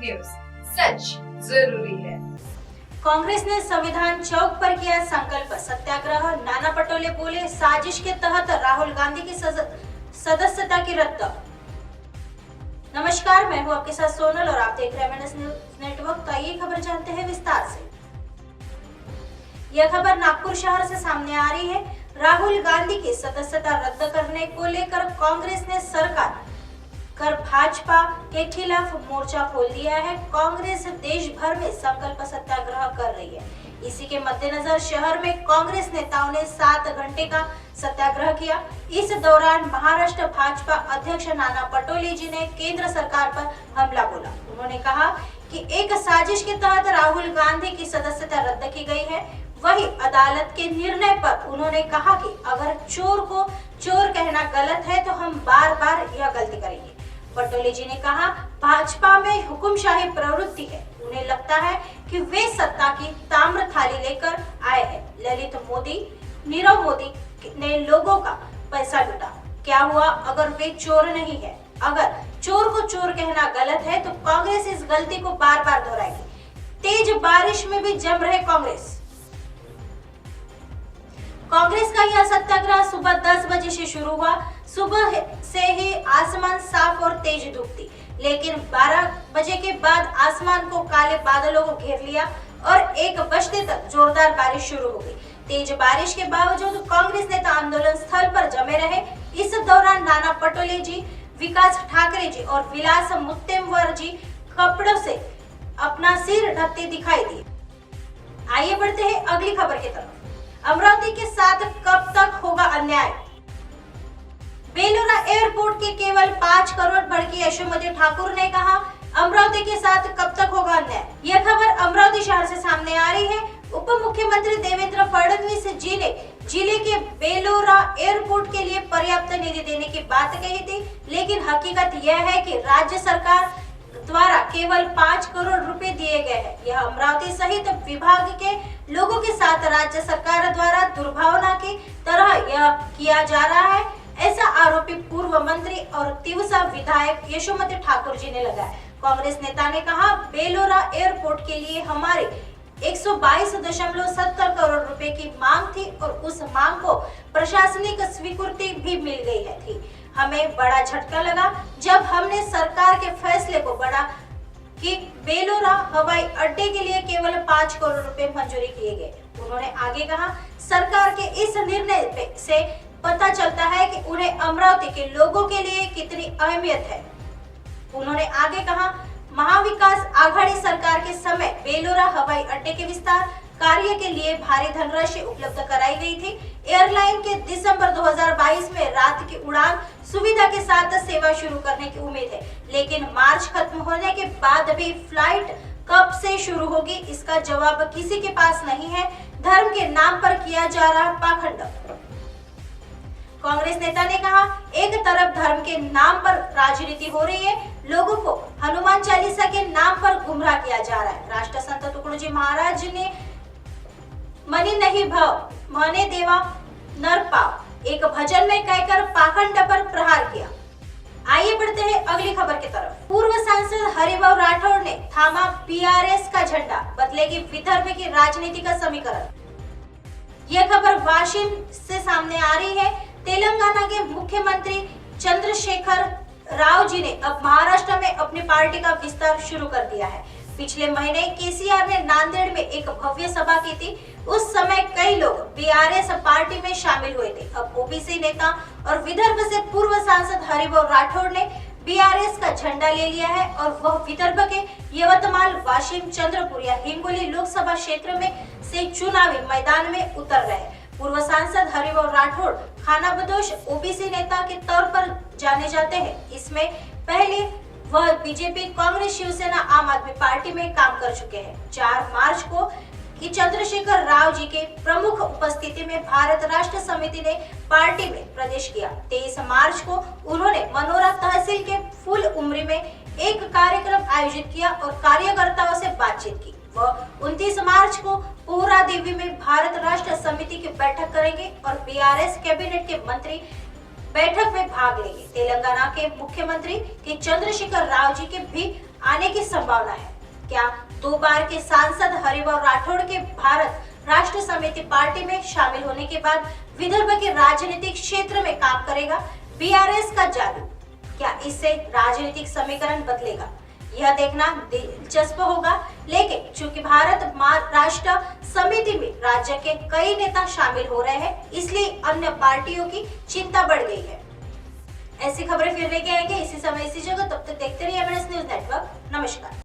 News, सच जरूरी है। कांग्रेस ने संविधान चौक पर किया संकल्प सत्याग्रह। नाना पटोले बोले, साजिश के तहत राहुल गांधी की सदस्यता की रद्द। नमस्कार, मैं हूं आपके साथ सोनल और आप देख रहे हैं MNS न्यूज नेटवर्क। तो आइए खबर जानते हैं विस्तार से। यह खबर नागपुर शहर से सामने आ रही है। राहुल गांधी की सदस्यता रद्द करने को लेकर कांग्रेस ने सरकार कर भाजपा के खिलाफ मोर्चा खोल दिया है। कांग्रेस देश भर में संकल्प सत्याग्रह कर रही है। इसी के मद्देनजर शहर में कांग्रेस नेताओं ने 7 घंटे का सत्याग्रह किया। इस दौरान महाराष्ट्र भाजपा अध्यक्ष नाना पटोले जी ने केंद्र सरकार पर हमला बोला। उन्होंने कहा कि एक साजिश के तहत राहुल गांधी की सदस्यता रद्द की गई है। वही अदालत के निर्णय पर उन्होंने कहा कि अगर चोर को चोर कहना गलत है तो हम बार बार यह गलती करेंगे। पटोले जी ने कहा, भाजपा में हुकुमशाही प्रवृत्ति है। उन्हें लगता है कि वे सत्ता की ताम्र थाली लेकर आए हैं। ललित मोदी, नीरव मोदी ने लोगों का पैसा लूटा। क्या हुआ अगर वे चोर नहीं है? अगर चोर को चोर कहना गलत है तो कांग्रेस इस गलती को बार बार दोहराएगी। तेज बारिश में भी जम रहे कांग्रेस का यह सत्याग्रह सुबह 10 बजे से शुरू हुआ। सुबह से ही आसमान साफ और तेज धूप थी, लेकिन 12 बजे के बाद आसमान को काले बादलों को घेर लिया और 1 बजते तक जोरदार बारिश शुरू हो गई। तेज बारिश के बावजूद कांग्रेस नेता आंदोलन स्थल पर जमे रहे। इस दौरान नाना पटोले जी, विकास ठाकरे जी और विलास मुत्तेमवर जी कपड़ों से अपना सिर ढकते दिखाई दिए। आइए बढ़ते हैं अगली खबर की तरफ। अमरावती के साथ कब तक होगा अन्याय? बेलोरा एयरपोर्ट के केवल 5 करोड़ भड़की यशोमती ठाकुर ने कहा, अमरावती के साथ कब तक होगा अन्याय। यह खबर अमरावती शहर से सामने आ रही है। उप मुख्यमंत्री देवेंद्र फडणवीस जी ने जिले के बेलोरा एयरपोर्ट के लिए पर्याप्त निधि देने की बात कही थी, लेकिन हकीकत यह है कि राज्य सरकार द्वारा केवल 5 करोड़ रुपए दिए गए हैं। यह अमरावती सहित विभाग के लोगों के साथ राज्य सरकार द्वारा दुर्भावना की तरह यह किया जा रहा है, ऐसा आरोपी पूर्व मंत्री और तिवसा विधायक यशोमती ठाकुर जी ने लगाया। कांग्रेस नेता ने कहा, बेलोरा एयरपोर्ट के लिए हमारे 122.70 करोड़ रुपए की मांग थी और उस मांग को प्रशासनिक स्वीकृति भी मिल गई है थी। हमें बड़ा झटका लगा जब हमने सरकार के फैसले को बढ़ा कि बेलोरा हवाई अड्डे के लिए केवल 5 करोड़ रुपए मंजूरी किए गए। उन्होंने आगे कहा, सरकार के इस निर्णय से पता चलता है कि उन्हें अमरावती के लोगों के लिए कितनी अहमियत है। उन्होंने आगे कहा, महाविकास आघाड़ी सरकार के समय बेलोरा हवाई अड्डे के विस्तार कार्य के लिए भारी धनराशि उपलब्ध कराई गई थी। एयरलाइन के दिसंबर 2022 में रात की उड़ान सुविधा के साथ सेवा शुरू करने की उम्मीद है, लेकिन मार्च खत्म होने के बाद भी फ्लाइट कब से शुरू होगी, इसका जवाब किसी के पास नहीं है। धर्म के नाम पर किया जा रहा पाखंड। कांग्रेस नेता ने कहा, एक तरफ धर्म के नाम पर राजनीति हो रही है, लोगों को हनुमान चालीसा के नाम पर गुमराह किया जा रहा है। राष्ट्र संत तुकडोजी महाराज ने मनी नहीं भव मने देवा नर पाव एक भजन में कहकर पाखंड पर प्रहार किया। आइए बढ़ते हैं अगली खबर की तरफ। पूर्व सांसद हरिभाऊ राठौड़ ने थामा बीआरएस का झंडा, बदलेगी विदर्भ की राजनीति का समीकरण। यह खबर वाशिम से सामने आ रही है। तेलंगाना के मुख्यमंत्री चंद्रशेखर राव जी ने अब महाराष्ट्र में अपनी पार्टी का विस्तार शुरू कर दिया है। पिछले महीने केसीआर ने नांदेड़ में एक भव्य सभा की थी। उस समय कई लोग बीआरएस पार्टी में शामिल हुए थे। अब ओबीसी नेता और विदर्भ से पूर्व सांसद हरिभाऊ राठौड़ ने बीआरएस का झंडा ले लिया है और वह विदर्भ के यवतमाल, वाशिम, चंद्रपुर या हिंगोली लोकसभा क्षेत्र में से चुनावी मैदान में उतर रहे। पूर्व सांसद हरिभाऊ राठौड़ खानाबदोश ओबीसी नेता के तौर पर जाने जाते हैं। इसमें पहले वह बीजेपी, कांग्रेस, शिवसेना, आम आदमी पार्टी में काम कर चुके हैं। 4 मार्च को कि चंद्रशेखर राव जी के प्रमुख उपस्थिति में भारत राष्ट्र समिति ने पार्टी में प्रवेश किया। 23 मार्च को उन्होंने मनोरा तहसील के फूल उमरी में एक कार्यक्रम आयोजित किया और कार्यकर्ताओं से बातचीत की। वह 29 मार्च को पोहरा देवी में भारत राष्ट्र समिति की बैठक करेंगे और बीआरएस कैबिनेट के मंत्री बैठक में भाग लेंगे। तेलंगाना के मुख्यमंत्री के चंद्रशेखर राव जी के भी आने की संभावना है। क्या 2 बार के सांसद हरिभाऊ राठौड़ के भारत राष्ट्र समिति पार्टी में शामिल होने के बाद विदर्भ के राजनीतिक क्षेत्र में काम करेगा बीआरएस का जादू? क्या इससे राजनीतिक समीकरण बदलेगा? यह देखना दिलचस्प होगा। लेकिन चूंकि भारत राष्ट्र समिति में राज्य के कई नेता शामिल हो रहे हैं, इसलिए अन्य पार्टियों की चिंता बढ़ गई है। ऐसी खबरें फिर लेके आएंगे इसी समय इसी जगह। तब तक देखते रहिए एमएनएस न्यूज नेटवर्क। नमस्कार।